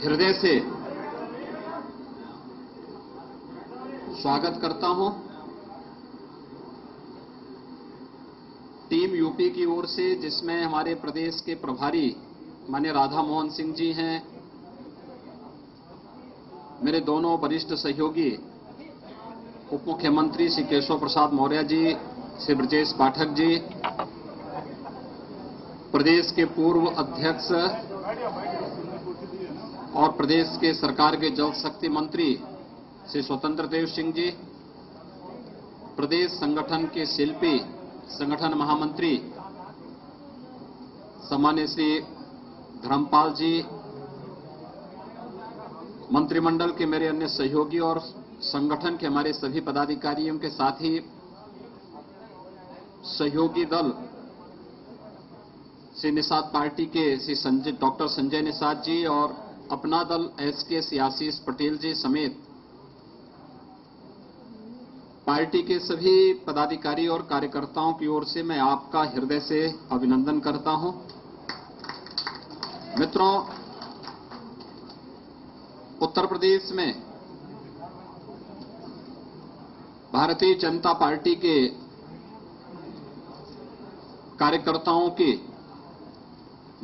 हृदय से स्वागत करता हूं। टीम यूपी की ओर से, जिसमें हमारे प्रदेश के प्रभारी माननीय राधा मोहन सिंह जी हैं, मेरे दोनों वरिष्ठ सहयोगी उप मुख्यमंत्री श्री केशव प्रसाद मौर्य जी, श्री ब्रजेश पाठक जी, प्रदेश के पूर्व अध्यक्ष और प्रदेश के सरकार के जल शक्ति मंत्री श्री स्वतंत्र देव सिंह जी, प्रदेश संगठन के शिल्पी संगठन महामंत्री सम्मान्य श्री धर्मपाल जी, मंत्रिमंडल के मेरे अन्य सहयोगी और संगठन के हमारे सभी पदाधिकारियों के साथ ही सहयोगी दल श्री निषाद पार्टी के श्री डॉक्टर संजय निषाद जी और अपना दल एसके श्री आशीष पटेल जी समेत पार्टी के सभी पदाधिकारी और कार्यकर्ताओं की ओर से मैं आपका हृदय से अभिनंदन करता हूं। मित्रों, उत्तर प्रदेश में भारतीय जनता पार्टी के कार्यकर्ताओं की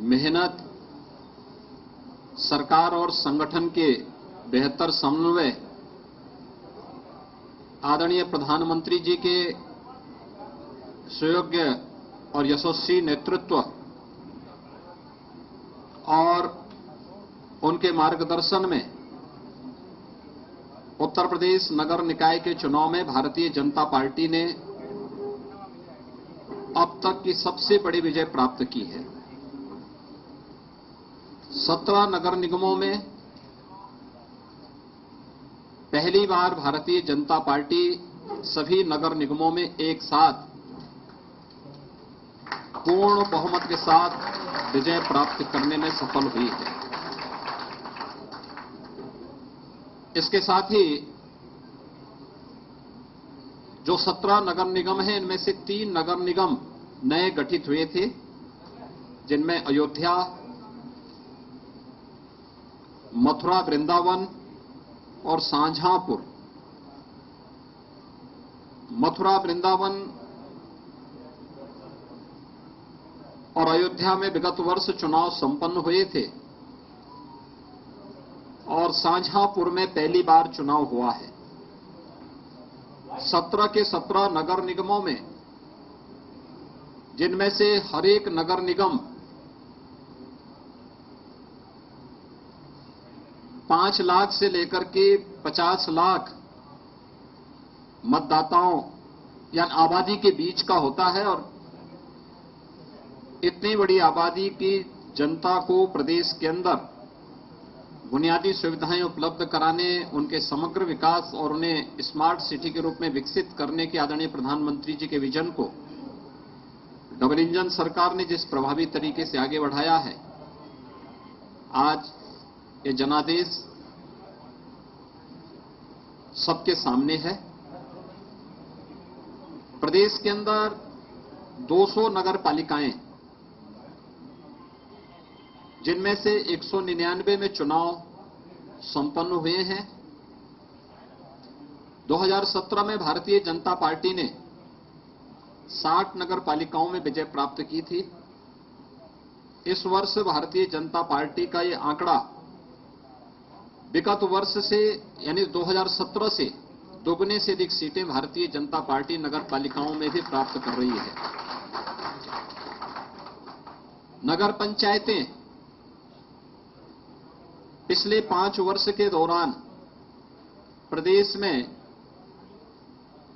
मेहनत, सरकार और संगठन के बेहतर समन्वय, आदरणीय प्रधानमंत्री जी के सुयोग्य और यशस्वी नेतृत्व और उनके मार्गदर्शन में उत्तर प्रदेश नगर निकाय के चुनाव में भारतीय जनता पार्टी ने अब तक की सबसे बड़ी विजय प्राप्त की है। 17 नगर निगमों में पहली बार भारतीय जनता पार्टी सभी नगर निगमों में एक साथ पूर्ण बहुमत के साथ विजय प्राप्त करने में सफल हुई है। इसके साथ ही जो 17 नगर निगम हैं, इनमें से 3 नगर निगम नए गठित हुए थे, जिनमें अयोध्या, मथुरा वृंदावन और शाहजहांपुर। मथुरा वृंदावन और अयोध्या में विगत वर्ष चुनाव संपन्न हुए थे और शाहजहांपुर में पहली बार चुनाव हुआ है। 17 के 17 नगर निगमों में, जिनमें से हर एक नगर निगम 5 लाख से लेकर के 50 लाख मतदाताओं या आबादी के बीच का होता है और इतनी बड़ी आबादी की जनता को प्रदेश के अंदर बुनियादी सुविधाएं उपलब्ध कराने, उनके समग्र विकास और उन्हें स्मार्ट सिटी के रूप में विकसित करने के आदरणीय प्रधानमंत्री जी के विजन को डबल इंजन सरकार ने जिस प्रभावी तरीके से आगे बढ़ाया है, आज ये जनादेश सबके सामने है। प्रदेश के अंदर 200 नगर पालिकाएं, जिनमें से 199 में चुनाव संपन्न हुए हैं। 2017 में भारतीय जनता पार्टी ने 60 नगर पालिकाओं में विजय प्राप्त की थी। इस वर्ष भारतीय जनता पार्टी का ये आंकड़ा विगत वर्ष से यानी 2017 से दोगुने से अधिक सीटें भारतीय जनता पार्टी नगर पालिकाओं में भी प्राप्त कर रही है। नगर पंचायतें पिछले 5 वर्ष के दौरान प्रदेश में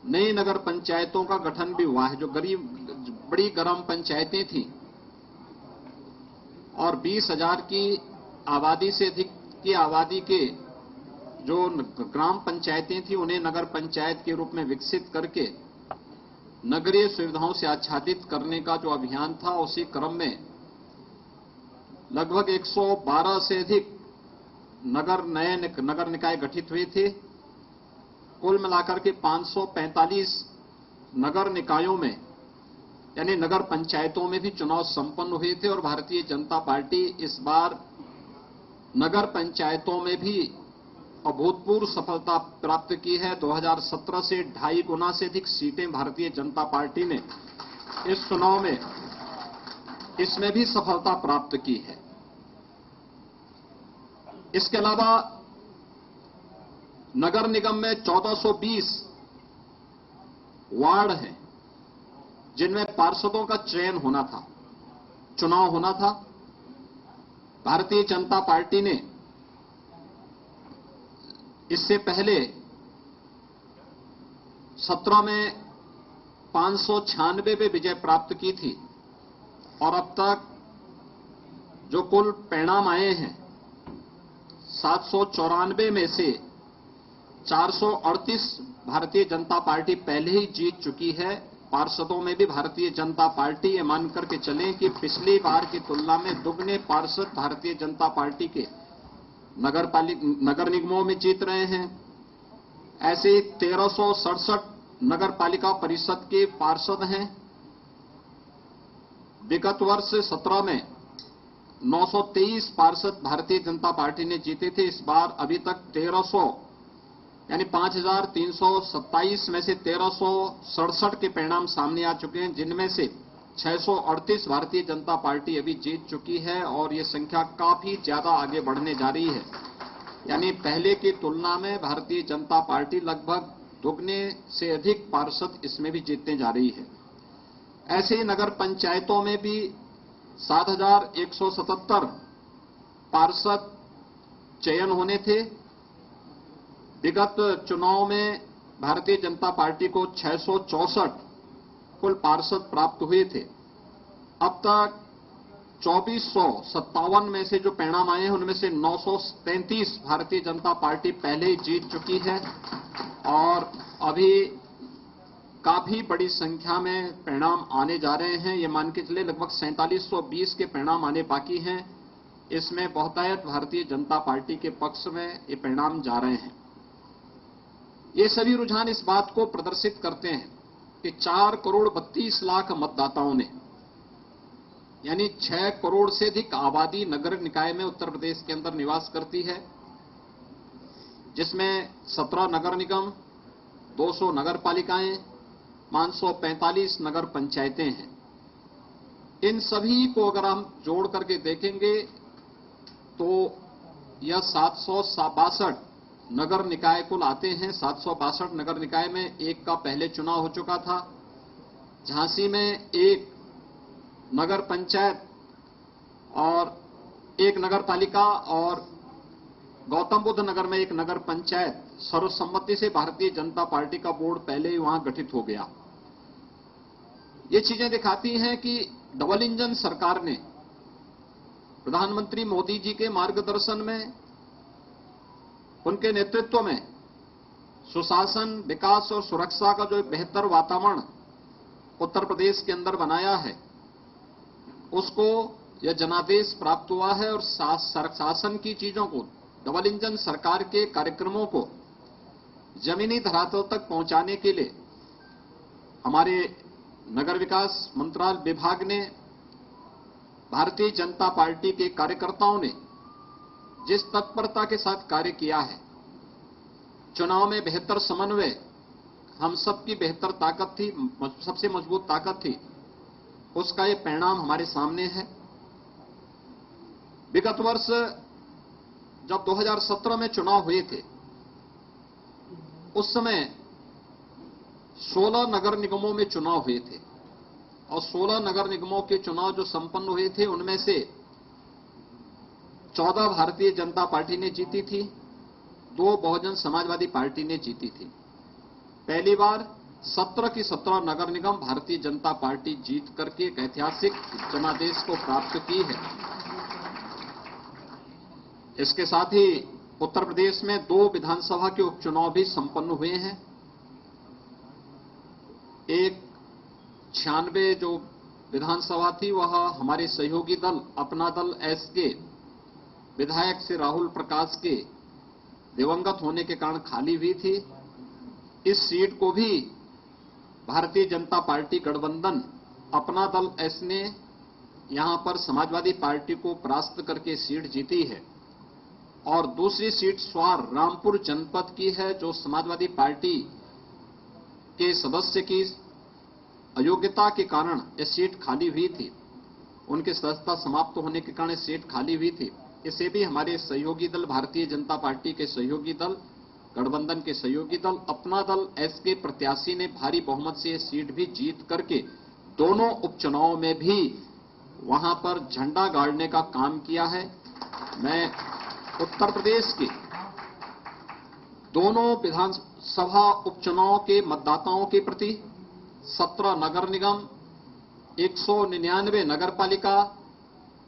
नई नगर पंचायतों का गठन भी हुआ है। जो बड़ी ग्राम पंचायतें थीं और 20,000 की आबादी से अधिक की आबादी के जो ग्राम पंचायतें थी, उन्हें नगर पंचायत के रूप में विकसित करके नगरीय सुविधाओं से आच्छादित करने का जो अभियान था, उसी क्रम में लगभग 112 से अधिक नए नगर निकाय गठित हुए थे। कुल मिलाकर के 545 नगर निकायों में यानी नगर पंचायतों में भी चुनाव संपन्न हुए थे और भारतीय जनता पार्टी इस बार नगर पंचायतों में भी अभूतपूर्व सफलता प्राप्त की है। 2017 से 2.5 गुना से अधिक सीटें भारतीय जनता पार्टी ने इस चुनाव में इसमें भी सफलता प्राप्त की है। इसके अलावा नगर निगम में 1420 वार्ड हैं जिनमें पार्षदों का चयन होना था, चुनाव होना था। भारतीय जनता पार्टी ने इससे पहले 17 में 596 पे विजय प्राप्त की थी और अब तक जो कुल परिणाम आए हैं 794 में से 438 भारतीय जनता पार्टी पहले ही जीत चुकी है। पार्षदों में भी भारतीय जनता पार्टी ये मान करके चलें कि पिछली बार की तुलना में दुगने पार्षद भारतीय जनता पार्टी के नगर निगमों में जीत रहे हैं। ऐसे 1367 नगर पालिका परिषद के पार्षद हैं। विगत वर्ष 17 में 923 पार्षद भारतीय जनता पार्टी ने जीते थे। इस बार अभी तक 1300 यानी 5327 में से 1367 के परिणाम सामने आ चुके हैं, जिनमें से 638 भारतीय जनता पार्टी अभी जीत चुकी है और ये संख्या काफी ज्यादा आगे बढ़ने जा रही है। यानी पहले की तुलना में भारतीय जनता पार्टी लगभग दुगने से अधिक पार्षद इसमें भी जीतने जा रही है। ऐसे ही नगर पंचायतों में भी 7177 पार्षद चयन होने थे। विगत चुनाव में भारतीय जनता पार्टी को 664 कुल पार्षद प्राप्त हुए थे। अब तक 2457 में से जो परिणाम आए हैं उनमें से 933 भारतीय जनता पार्टी पहले ही जीत चुकी है और अभी काफी बड़ी संख्या में परिणाम आने जा रहे हैं। ये मान के चले लगभग 4720 के परिणाम आने बाकी हैं। इसमें बहुतायत भारतीय जनता पार्टी के पक्ष में ये परिणाम जा रहे हैं। ये सभी रुझान इस बात को प्रदर्शित करते हैं कि 4 करोड़ 32 लाख मतदाताओं ने यानी 6 करोड़ से अधिक आबादी नगर निकाय में उत्तर प्रदेश के अंदर निवास करती है, जिसमें 17 नगर निगम, 200 नगर पालिकाएं, 545 नगर पंचायतें हैं। इन सभी को अगर हम जोड़ करके देखेंगे तो यह 762 नगर निकाय कुल आते हैं। 762 नगर निकाय में एक का पहले चुनाव हो चुका था। झांसी में एक नगर पंचायत और एक नगर पालिका और गौतम बुद्ध नगर में एक नगर पंचायत सर्वसम्मति से भारतीय जनता पार्टी का बोर्ड पहले ही वहां गठित हो गया। ये चीजें दिखाती हैं कि डबल इंजन सरकार ने प्रधानमंत्री मोदी जी के मार्गदर्शन में, उनके नेतृत्व में सुशासन, विकास और सुरक्षा का जो बेहतर वातावरण उत्तर प्रदेश के अंदर बनाया है, उसको यह जनादेश प्राप्त हुआ है और शासन की चीजों को, डबल इंजन सरकार के कार्यक्रमों को जमीनी धरातल तक पहुंचाने के लिए हमारे नगर विकास मंत्रालय विभाग ने, भारतीय जनता पार्टी के कार्यकर्ताओं ने जिस तत्परता के साथ कार्य किया है, चुनाव में बेहतर समन्वय हम सबकी बेहतर ताकत थी, सबसे मजबूत ताकत थी, उसका ये परिणाम हमारे सामने है। विगत वर्ष जब 2017 में चुनाव हुए थे, उस समय 16 नगर निगमों में चुनाव हुए थे और 16 नगर निगमों के चुनाव जो संपन्न हुए थे उनमें से 14 भारतीय जनता पार्टी ने जीती थी, 2 बहुजन समाजवादी पार्टी ने जीती थी। पहली बार 17 की 17 नगर निगम भारतीय जनता पार्टी जीत करके एक ऐतिहासिक जनादेश को प्राप्त की है। इसके साथ ही उत्तर प्रदेश में 2 विधानसभा के उपचुनाव भी संपन्न हुए हैं। एक 96 जो विधानसभा थी वह हमारे सहयोगी दल अपना दल एस के विधायक श्री राहुल प्रकाश के दिवंगत होने के कारण खाली हुई थी। इस सीट को भी भारतीय जनता पार्टी गठबंधन अपना दल एस ने यहां पर समाजवादी पार्टी को परास्त करके सीट जीती है। और दूसरी सीट स्वार रामपुर जनपद की है, जो समाजवादी पार्टी के सदस्य की अयोग्यता के कारण यह सीट खाली हुई थी। उनकी सदस्यता समाप्त होने के कारण सीट खाली हुई थी। इसे भी हमारे सहयोगी दल भारतीय जनता पार्टी के सहयोगी दल, गठबंधन के सहयोगी दल, अपना दल एस के प्रत्याशी ने भारी बहुमत से यह सीट भी जीत करके दोनों उपचुनाव में भी वहां पर झंडा गाड़ने का काम किया है। मैं उत्तर प्रदेश के दोनों विधानसभा उपचुनाव के मतदाताओं के प्रति 17 नगर निगम, 199 नगर पालिका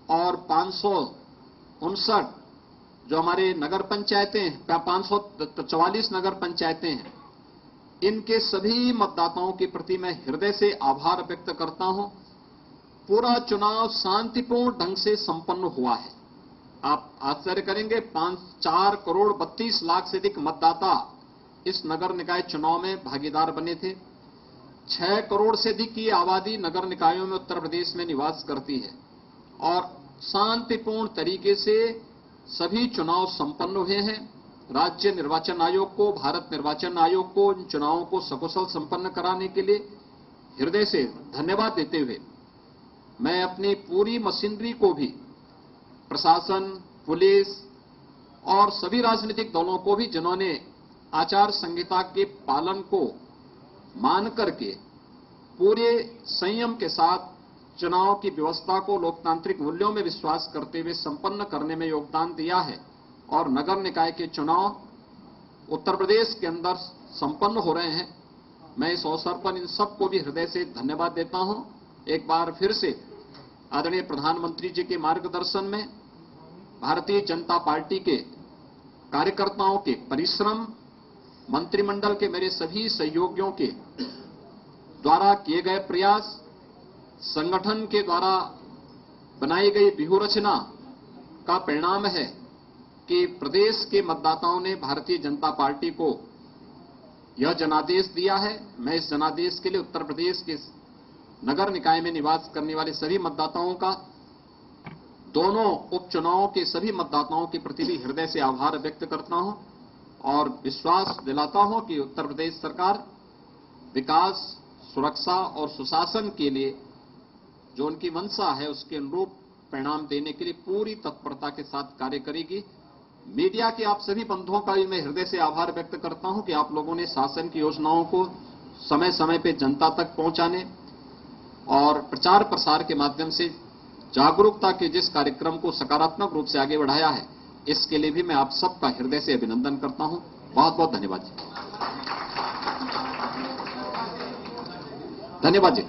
और 559 जो हमारे नगर पंचायतें हैं, 544 नगर पंचायतें हैं, इनके सभी मतदाताओं के प्रति मैं हृदय से आभार व्यक्त करता हूं। पूरा चुनाव शांतिपूर्ण ढंग से संपन्न हुआ है। आप आश्चर्य करेंगे, 4 करोड़ 32 लाख से अधिक मतदाता इस नगर निकाय चुनाव में भागीदार बने थे। 6 करोड़ से अधिक की आबादी नगर निकायों में उत्तर प्रदेश में निवास करती है और शांतिपूर्ण तरीके से सभी चुनाव संपन्न हुए हैं। राज्य निर्वाचन आयोग को, भारत निर्वाचन आयोग को इन चुनावों को सकुशल संपन्न कराने के लिए हृदय से धन्यवाद देते हुए मैं अपनी पूरी मशीनरी को भी, प्रशासन, पुलिस और सभी राजनीतिक दलों को भी, जिन्होंने आचार संहिता के पालन को मान करके पूरे संयम के साथ चुनाव की व्यवस्था को लोकतांत्रिक मूल्यों में विश्वास करते हुए संपन्न करने में योगदान दिया है और नगर निकाय के चुनाव उत्तर प्रदेश के अंदर संपन्न हो रहे हैं। मैं इस अवसर पर इन सबको भी हृदय से धन्यवाद देता हूं। एक बार फिर से आदरणीय प्रधानमंत्री जी के मार्गदर्शन में भारतीय जनता पार्टी के कार्यकर्ताओं के परिश्रम, मंत्रिमंडल के मेरे सभी सहयोगियों के द्वारा किए गए प्रयास, संगठन के द्वारा बनाई गई व्यूहरचना का परिणाम है कि प्रदेश के मतदाताओं ने भारतीय जनता पार्टी को यह जनादेश दिया है। मैं इस जनादेश के लिए उत्तर प्रदेश के नगर निकाय में निवास करने वाले सभी मतदाताओं का, दोनों उपचुनावों के सभी मतदाताओं के प्रति भी हृदय से आभार व्यक्त करता हूं और विश्वास दिलाता हूं कि उत्तर प्रदेश सरकार विकास, सुरक्षा और सुशासन के लिए जो उनकी मंशा है उसके अनुरूप परिणाम देने के लिए पूरी तत्परता के साथ कार्य करेगी। मीडिया के आप सभी बंधुओं का भी मैं हृदय से आभार व्यक्त करता हूं कि आप लोगों ने शासन की योजनाओं को समय समय पर जनता तक पहुंचाने और प्रचार प्रसार के माध्यम से जागरूकता के जिस कार्यक्रम को सकारात्मक रूप से आगे बढ़ाया है, इसके लिए भी मैं आप सबका हृदय से अभिनंदन करता हूं। बहुत बहुत धन्यवाद जी। धन्यवाद जी।